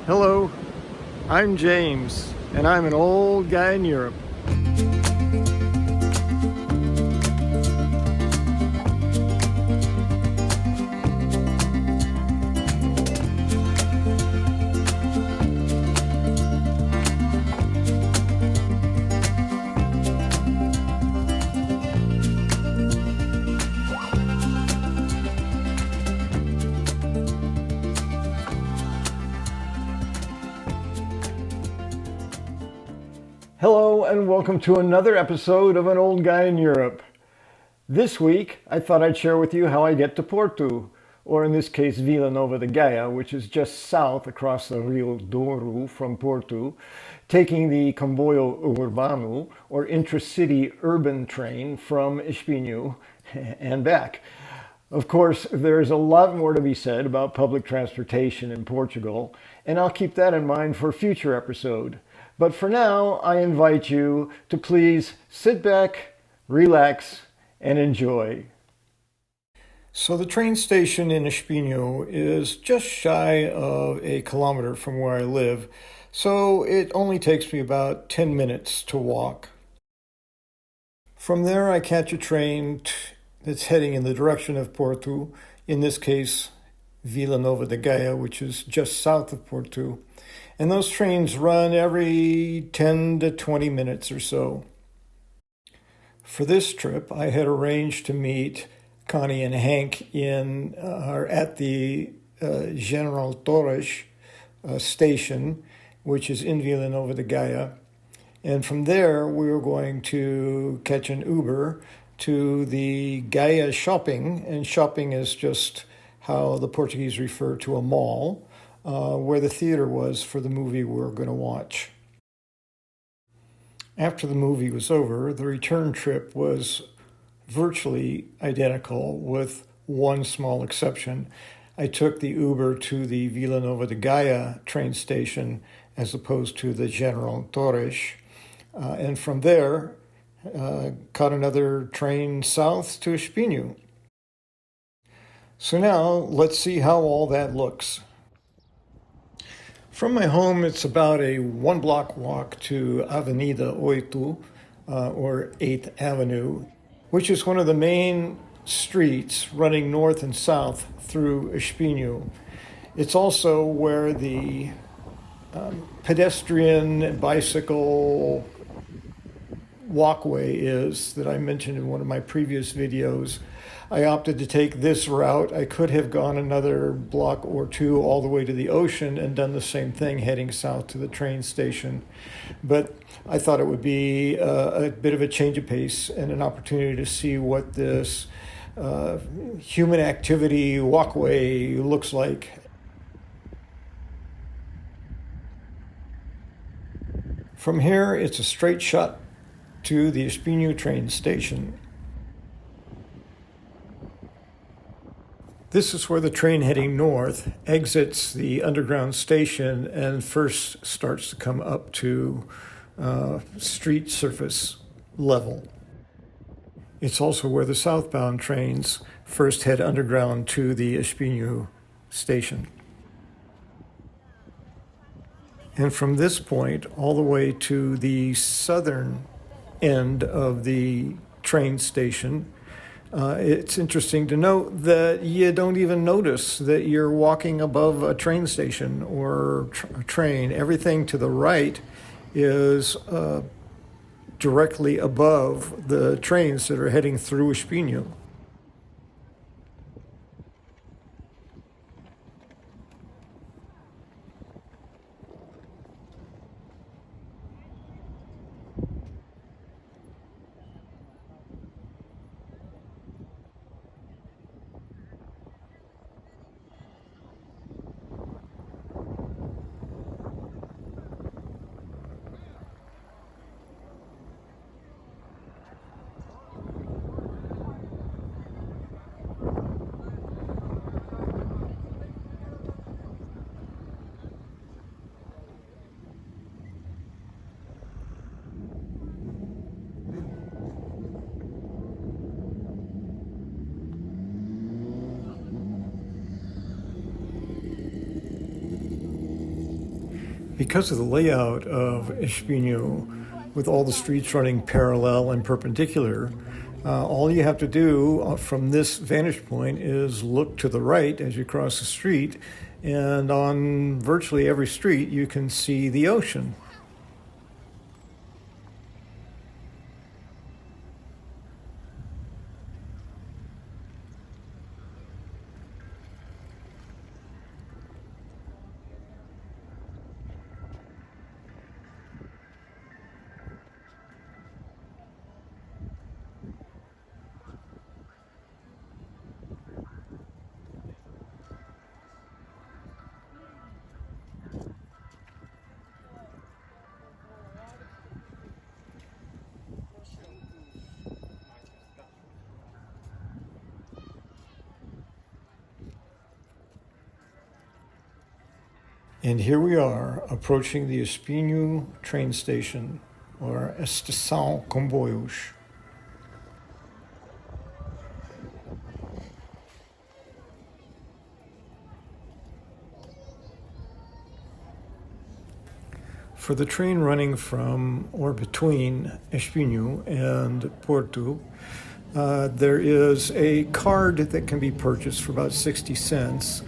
Hello, I'm James, and I'm an old guy in Europe. Hello, and welcome to another episode of An Old Guy in Europe. This week, I thought I'd share with you how I get to Porto, or in this case, Vila Nova de Gaia, which is just south across the Rio Douro from Porto, taking the Comboio Urbano, or intra-city urban train from Espinho and back. Of course, there's a lot more to be said about public transportation in Portugal, and I'll keep that in mind for a future episode. But for now, I invite you to please sit back, relax, and enjoy. So the train station in Espinho is just shy of a kilometer from where I live, so it only takes me about 10 minutes to walk. From there, I catch a train that's heading in the direction of Porto, in this case, Vila Nova de Gaia, which is just south of Porto. And those trains run every 10 to 20 minutes or so. For this trip, I had arranged to meet Connie and Hank at the General Torres station, which is in Vila Nova de Gaia. And from there, we were going to catch an Uber to the Gaia shopping. And shopping is just how the Portuguese refer to a mall. Where the theater was for the movie we were going to watch. After the movie was over, the return trip was virtually identical with one small exception. I took the Uber to the Vila Nova de Gaia train station as opposed to the General Torres. And from there, caught another train south to Espinho. So now, let's see how all that looks. From my home, it's about a one-block walk to Avenida Oito, or 8th Avenue, which is one of the main streets running north and south through Espinho. It's also where the pedestrian bicycle walkway is that I mentioned in one of my previous videos. I opted to take this route. I could have gone another block or two all the way to the ocean and done the same thing heading south to the train station. But I thought it would be a bit of a change of pace and an opportunity to see what this human activity walkway looks like. From here, it's a straight shot to the Espinho train station. This is where the train heading north exits the underground station and first starts to come up to street surface level. It's also where the southbound trains first head underground to the Espinho station. And from this point all the way to the southern end of the train station, it's interesting to note that you don't even notice that you're walking above a train station or a train. Everything to the right is directly above the trains that are heading through Espinho. Because of the layout of Espinho, with all the streets running parallel and perpendicular, all you have to do from this vantage point is look to the right as you cross the street, and on virtually every street you can see the ocean. And here we are, approaching the Espinho train station, or Estação Comboios. For the train running from or between Espinho and Porto, there is a card that can be purchased for about 60 cents,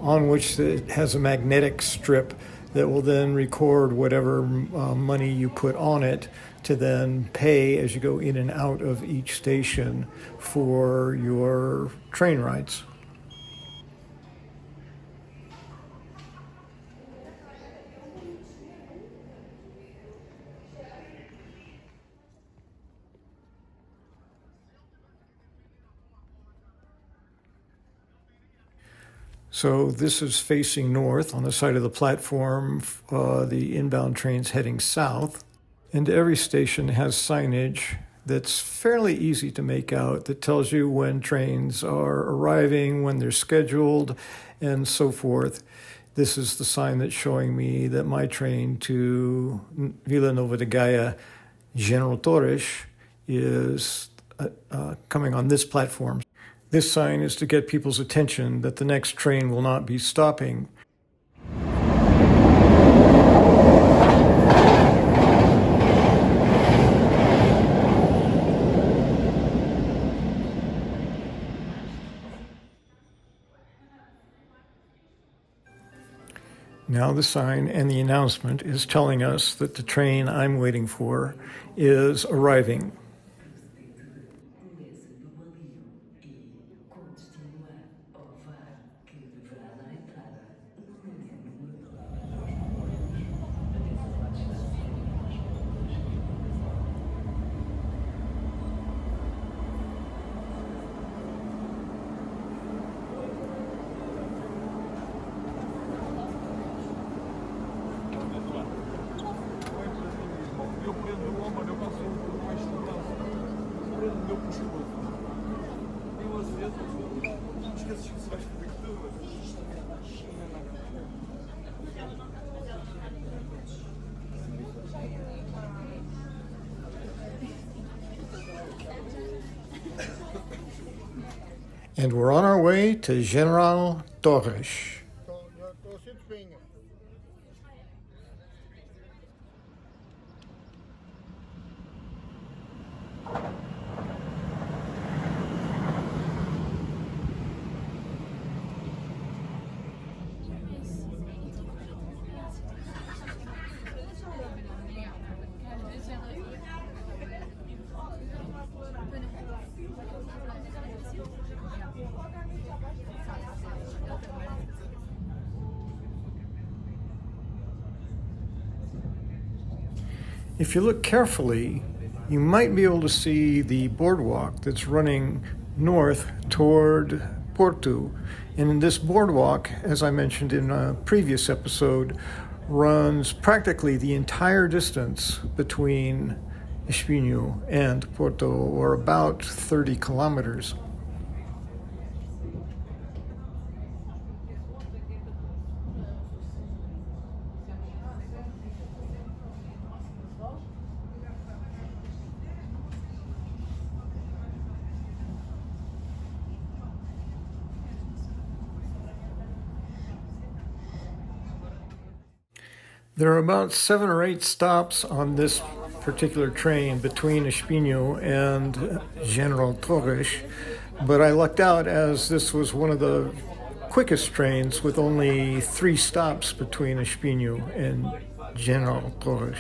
on which it has a magnetic strip that will then record whatever money you put on it to then pay as you go in and out of each station for your train rides. So this is facing north. On the side of the platform, the inbound train's heading south. And every station has signage that's fairly easy to make out that tells you when trains are arriving, when they're scheduled, and so forth. This is the sign that's showing me that my train to Vila Nova de Gaia, General Torres, is coming on this platform. This sign is to get people's attention that the next train will not be stopping. Now the sign and the announcement is telling us that the train I'm waiting for is arriving. And we're on our way to General Torres. If you look carefully, you might be able to see the boardwalk that's running north toward Porto. And in this boardwalk, as I mentioned in a previous episode, runs practically the entire distance between Espinho and Porto, or about 30 kilometers. There are about 7 or 8 stops on this particular train between Espinho and General Torres, but I lucked out as this was one of the quickest trains with only 3 stops between Espinho and General Torres.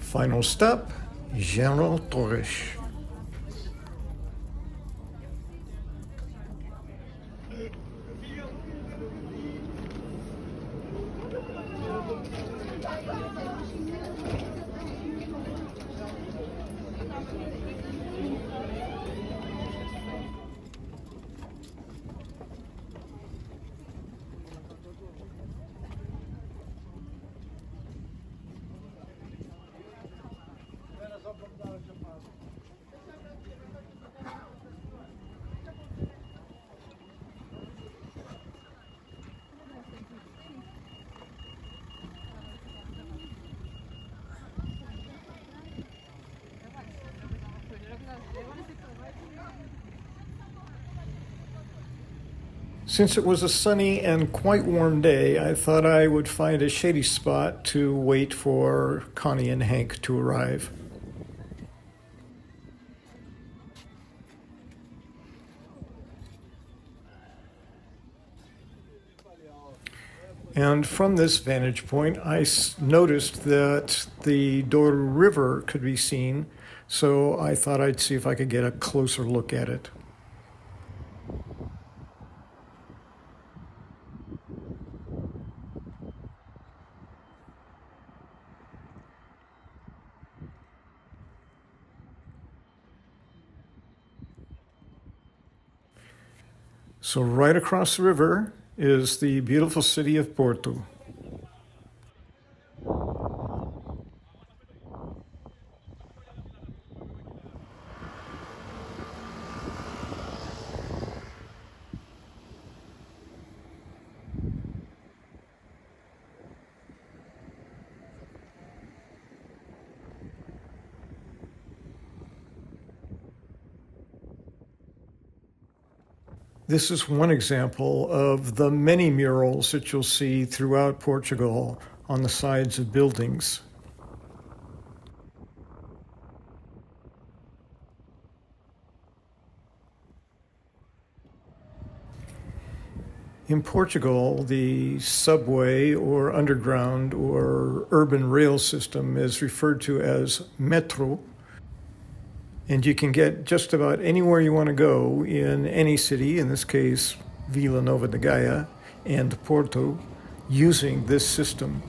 Final stop, General Torres. Since it was a sunny and quite warm day, I thought I would find a shady spot to wait for Connie and Hank to arrive. And from this vantage point, I noticed that the Douro River could be seen, so I thought I'd see if I could get a closer look at it. So right across the river is the beautiful city of Porto. This is one example of the many murals that you'll see throughout Portugal on the sides of buildings. In Portugal, the subway or underground or urban rail system is referred to as metro. And you can get just about anywhere you want to go in any city, in this case, Vila Nova de Gaia and Porto, using this system.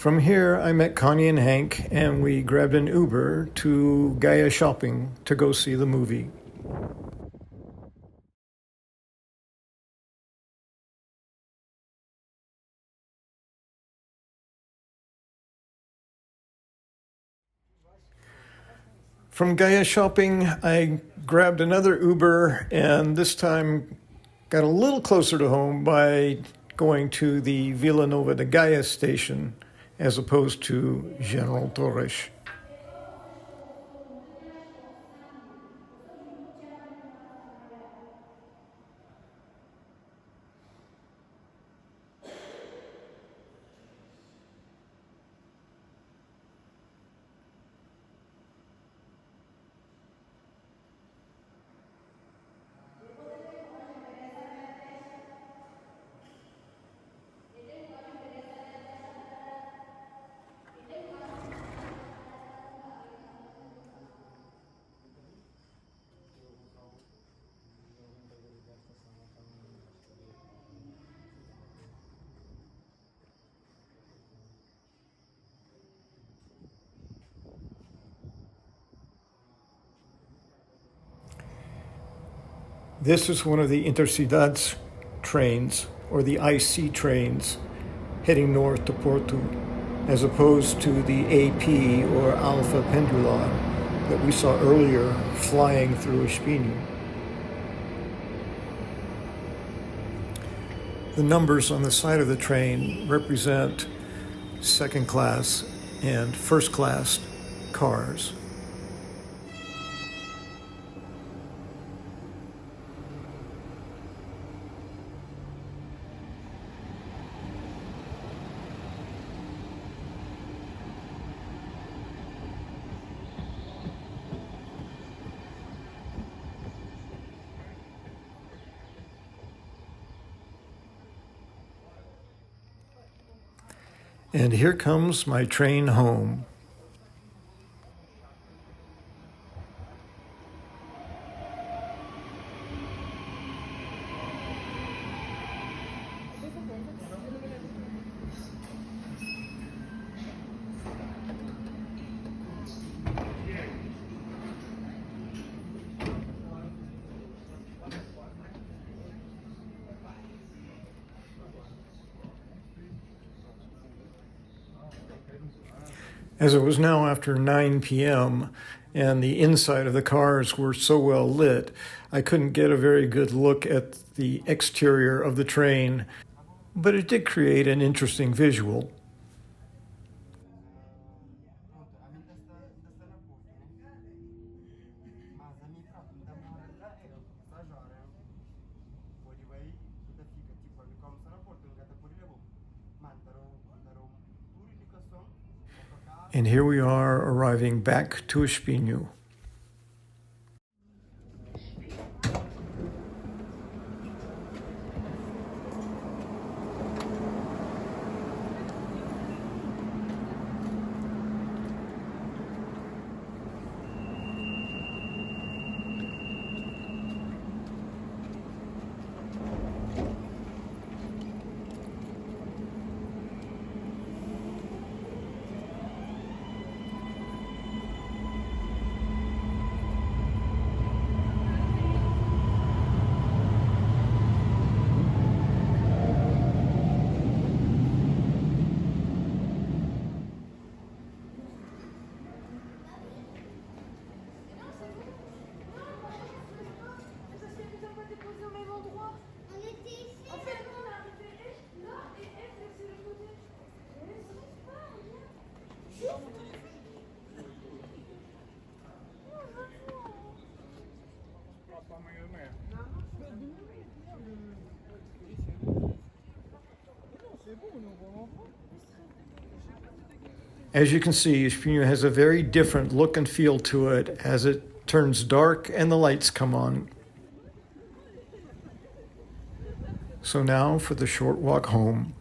From here, I met Connie and Hank, and we grabbed an Uber to Gaia Shopping to go see the movie. From Gaia Shopping, I grabbed another Uber, and this time got a little closer to home by going to the Vila Nova de Gaia station as opposed to General Torres. This is one of the intercidades trains, or the IC trains, heading north to Porto, as opposed to the AP or Alpha Pendular that we saw earlier flying through Espinho. The numbers on the side of the train represent second class and first class cars. And here comes my train home. As it was now after 9 p.m. and the inside of the cars were so well lit, I couldn't get a very good look at the exterior of the train, but it did create an interesting visual. And here we are arriving back to Espinho. As you can see, Espinho has a very different look and feel to it as it turns dark and the lights come on. So now for the short walk home.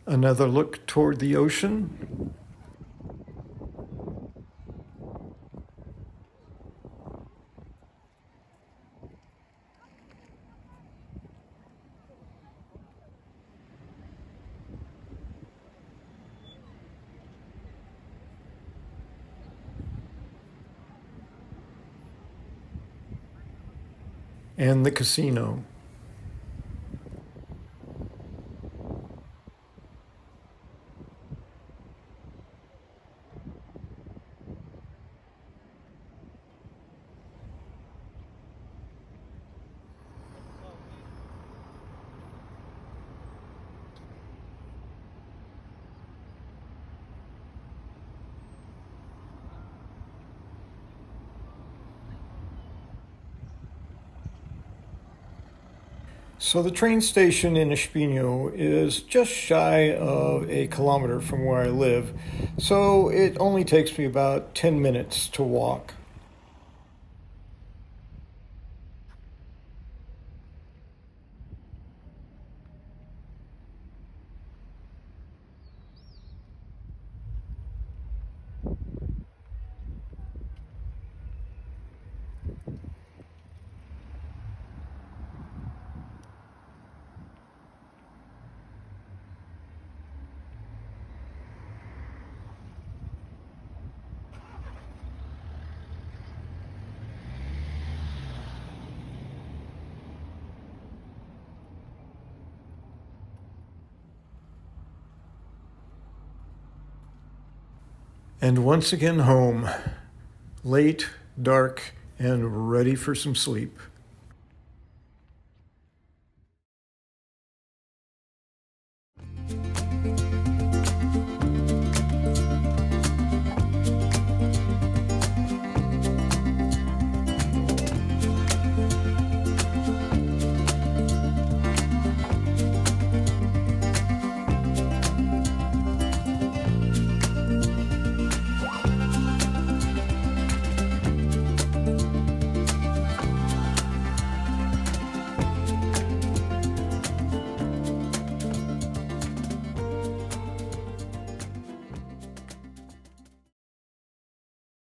Another look toward the ocean. And the casino. So the train station in Espinho is just shy of a kilometer from where I live, so it only takes me about 10 minutes to walk. And once again home, late, dark, and ready for some sleep.